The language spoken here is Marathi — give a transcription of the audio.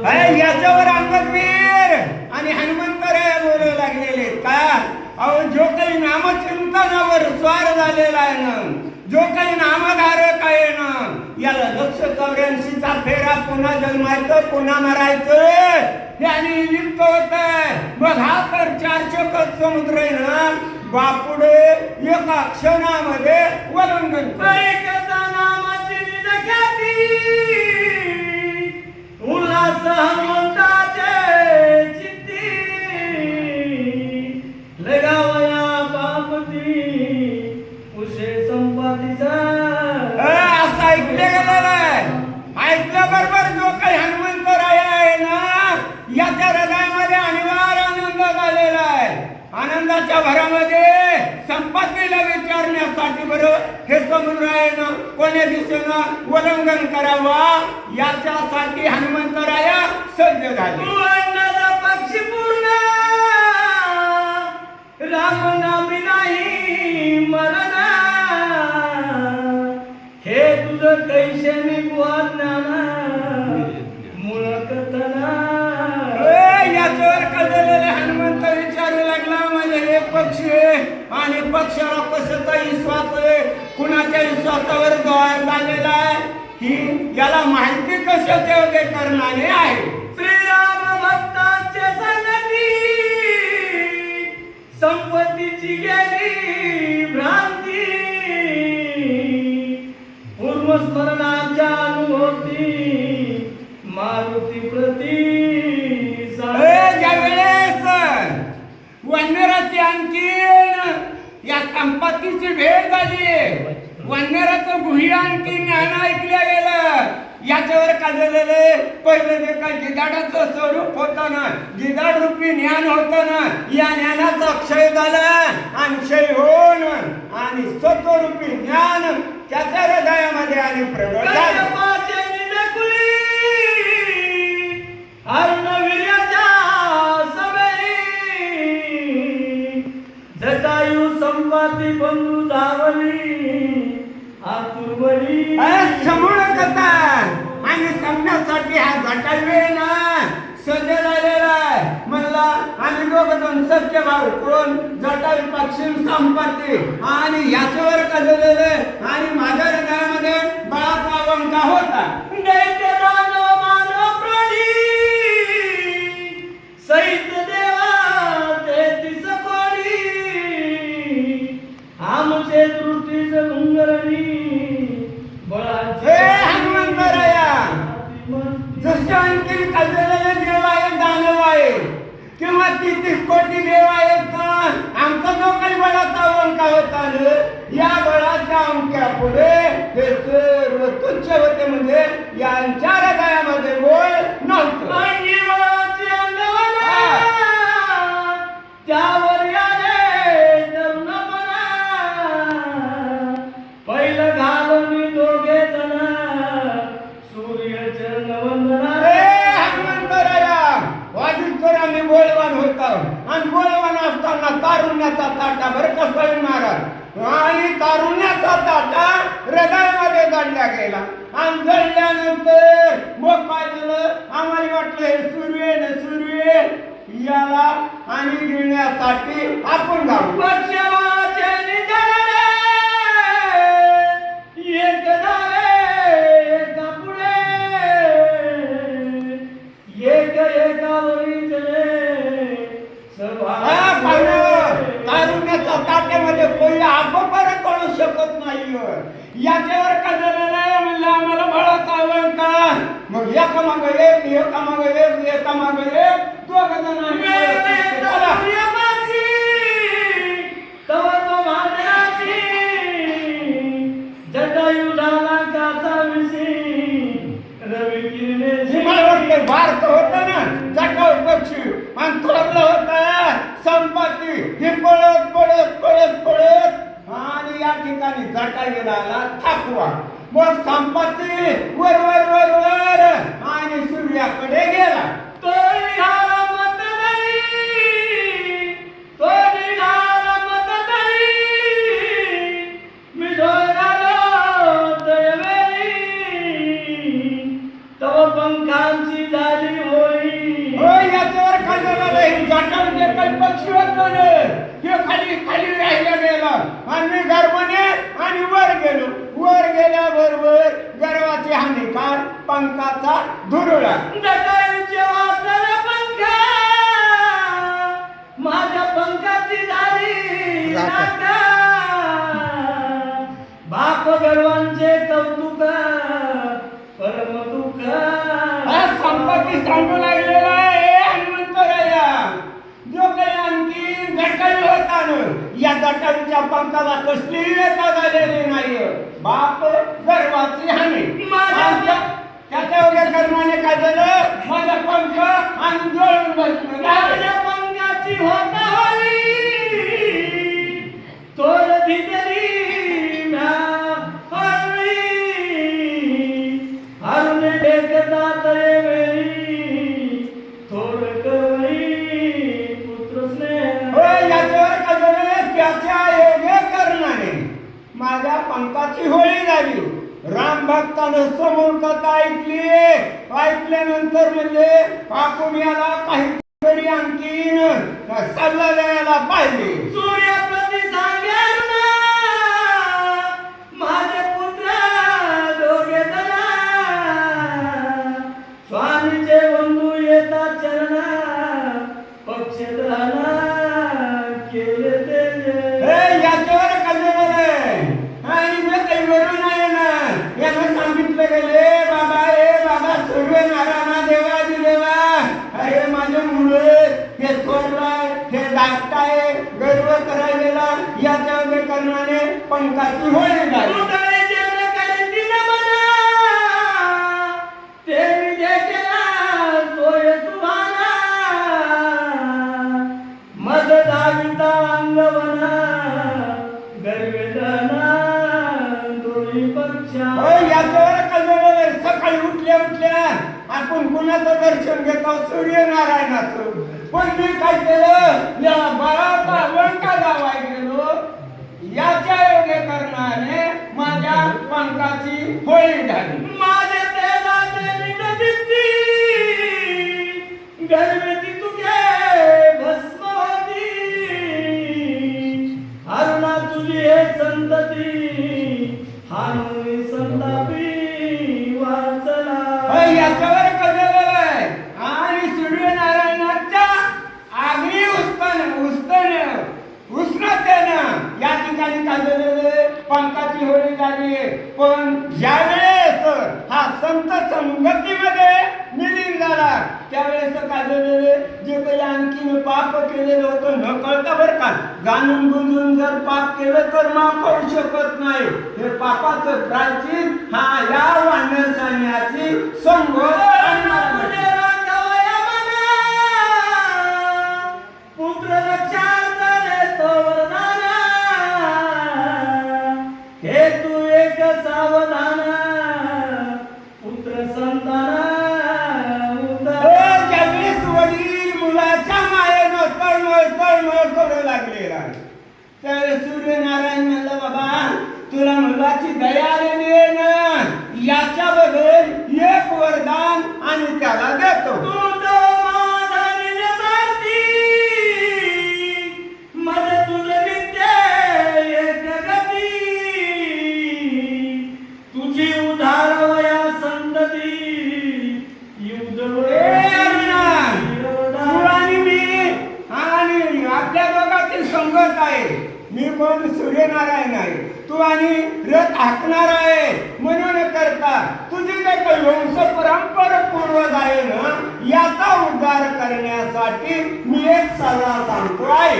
याच्यावर अंगदवीर आणि हनुमंतराय बोलू लागलेले का? अहो जो काही नामचिंतनावर स्वार झालेला आहे ना, जो काही नामधारक आहे ना, याला 184चा फेरा पुन्हा जन्मायचं पुन्हा मरायचं हे आणि लिप्त होत आहे. मग हा तर 400 समुद्र आहे ना, बापुडे एका क्षणामध्ये वलंघन नामाची निजख्याती उल्हास हनुमंताचे चित्ती लगावया बापती उशे संपातीचा असं ऐकले गेलेलं आहे. ऐकल्याबरोबर जो काही हनुमंतराय आहे ना, याच्या हृदयामध्ये अनिवार्य आनंद झालेला आहे. आनंदाच्या भरामध्ये संपत्तीला विचारण्यासाठी बरं हे समुद्र आहे ना, कोण्या दिशेनं वलंघन करावा याच्यासाठी हनुमंतराया सज्ज झाले. पक्षी पूर्ण राम नामी नाही मरण हे तुझं कैशनी ज्ञान मूळ कथना. याच्यावर कळलेले हनुमंत विचारू लागला, म्हणजे हे पक्षी आणि पक्षाला कशाचा विश्वास आहे, कुणाच्या विश्वासावर झालेला आहे, ही याला माहिती कशाच्या वगैरे करणारे आहे. श्रीराम भक्तांचे संगती संपत्तीची गेली भ्रांती पूर्वस्मरणाच्या अनुभूती मारुती प्रती. ज्या वेळेस वन्यराची आणखीन या संपत्तीची भेट झाली, वन्यराचं गुह्य आणखी ज्ञान ऐकल्या गेलं. याच्यावर काय झालेलं, पहिलं जे काही गिधाडाचं स्वरूप होतं ना, गिधाड रूपी ज्ञान होतं ना, या ज्ञानाचा क्षय झाला आणि क्षय होऊन आणि सत्वरूपी ज्ञान त्याच्या हृदयामध्ये आणि प्रगट झालं. जटायू संपाती बंधू धावली आतुरवली समूळ कथा आणि समण्यासाठी हा जटायू ना सज्ज झालेला आहे. म्हणला आम्ही दोघं जण सत्य भाऊ कोण जटायू पक्षी संपत्ती आणि याच्यावर कजलेले आणि माझ्या हृदयामध्ये बाळाचा वंका होता. दैत्य दानव मानव प्राणी सहित देवा तेहतीस कोणी आमचे त्रुटीच गुंगरणी बळाचे हनुमंतराया जसे आणखी कजलेले देव आहेत, दानव आहे किंवा 33 कोटी देव आहेत ना, आमचा जो काही बळाचा वंका होता ना, या बळाच्या अंक्या पुढे हे सर्व तुच्छ होते. म्हणजे यांच्या हृदयामध्ये बोल नव्हतं. त्यावर यारे तरुणपणा पहिलं घालून दोघे जण सूर्यचरण वंदना. हनुमंतराया वादिस्तर आम्ही बोलवान होतो आणि बोलवान असताना तारुण्याचा ताटा बरं कसं महाराज आणि तारुण्याचा ताटा हृदयामध्ये जडला गेला आणि जडल्यानंतर मग काय झालं, आम्हाला वाटलं हे सूर्य न सूर्य याला आणि गिळण्यासाठी आपण घालू. पक्षवाचे निजडे एक धावे एका पुढे एक एकावरी चले सभा. तारुण्याच्या ताट्यामध्ये पहिला आपोपर कळू शकत नाही. याच्यावर का झालेलं आहे, म्हणलं आम्हाला बळाचा वंका. मग एकामाग एक एकामाग एक एकामाग एक दोघ जण जटायू झाला काचा विषयी रवी किरणे भारत होत ना जटाऊ पक्षी आणि थोरलं होत संपत्ती. ही पळत पळत पळत पळत आणि या ठिकाणी जटायूला आला थाकवा. मग संपत्ती वर वर वर वर आणि सूर्याकडे गेला. तो निघाला मत नाही, तो निघाला मत नाही, मी ढोरालो दयवेळी तव पंखांची झाली हो जे काही पक्षी होतं ना हे खाली खाली राहिला गेला आणि मी गर्भाने आणि वर गेलो. वर गेल्याबरोबर गर्वाची हानी काय पंखाचा धुरळा. जटायूचे वाचन पंखा माझ्या पंखाची झाली राखा. बाप गर्वांचे कौतुक परम दुःख. आज संपत्ती सांगू लागलेला आहे हनुमंतराया. जो काही आणखी जटायू होता ना या जटायूच्या पंखाला कसलीही व्यथा झालेली नाही. बाप गर्वाची हानी. त्याच्या एवढ्या कर्माने काय झालं माझा पंख आणि जळून बसलं. माझ्या पंखाची होता होली तोर दिली म्या हरली. हरुण देखता तळे वेळी थोर कवळी पुत्र स्नेह. याच्यावर काय झालं त्याच्या योग्य कर्माने माझ्या पंखाची होळी झाली. राम भक्तानं समोर कथा ऐकल्यानंतर म्हणजे आपण याला काहीतरी आणखीन सल्ला द्यायला पाहिजे. सूर्य प्रति सांगेल माझे पुत्र दोघे जण स्वामीचे बंधू येता चरण पक्षधना केले ते. याच्यावर कल्पना आहे आणि जे काही वरून आहे ना याला सांगितलं गेले बाबा सूर्यनारायणा देवा अरे माझे मुले हे थोरलाय हे दाखताय गर्व करायला याच्या कारणाने पंखाची होळी झाली. याच्यावर कळलं सकाळी उठल्या आपण कुणाचं दर्शन घेतो सूर्यनारायणाचं. पण मी काय केलं या बाळाचा लंका जावाय गेलो. याच्या योग्य करणाने माझ्या पंखाची होळी झाली. माझे तेजाचे निगदिती गर्वेती तुझे भस्म होती. हरणा तुझी हे संतती हानुनी संतापी वाचला. याच्यावर कळलेलं आहे आणि सूर्यनारायणाच्या आगरी उष्णतेनं या ठिकाणी काढलेले पंखाची होळी झाली. पण ज्यावेळेस हा संत संगतीमध्ये विलीन झाला त्यावेळेस काढलेले जे काही आणखीन पाप केलेलं होतं न कळता बरं का जाणून बुजून जर पाप केलं तर माफ होऊ शकत नाही. हे पापाचं प्रायश्चित हा या वाण्य सांगण्याची संगत पुत्र रक्षार्थ देतो वरदान हे तू एक सावधान पुत्र संतान. ज्यावेळेस वडील मुलाच्या मायेनं तळमळ करू लागलेला त्यावेळेस सूर्यनारायण म्हणलं बाबा तुला मुलाची दया आलेली आहे ना याच्या बदल एक वरदान आणि त्याला देतो. संगत आहे मी कोण सूर्यनारायण आहे तू आणि रथ हाकणार आहे म्हणून करता तुझी जे काही वंश परंपरा पूर्वज आहे ना याचा उद्धार करण्यासाठी मी एक सल्ला सांगतो आहे.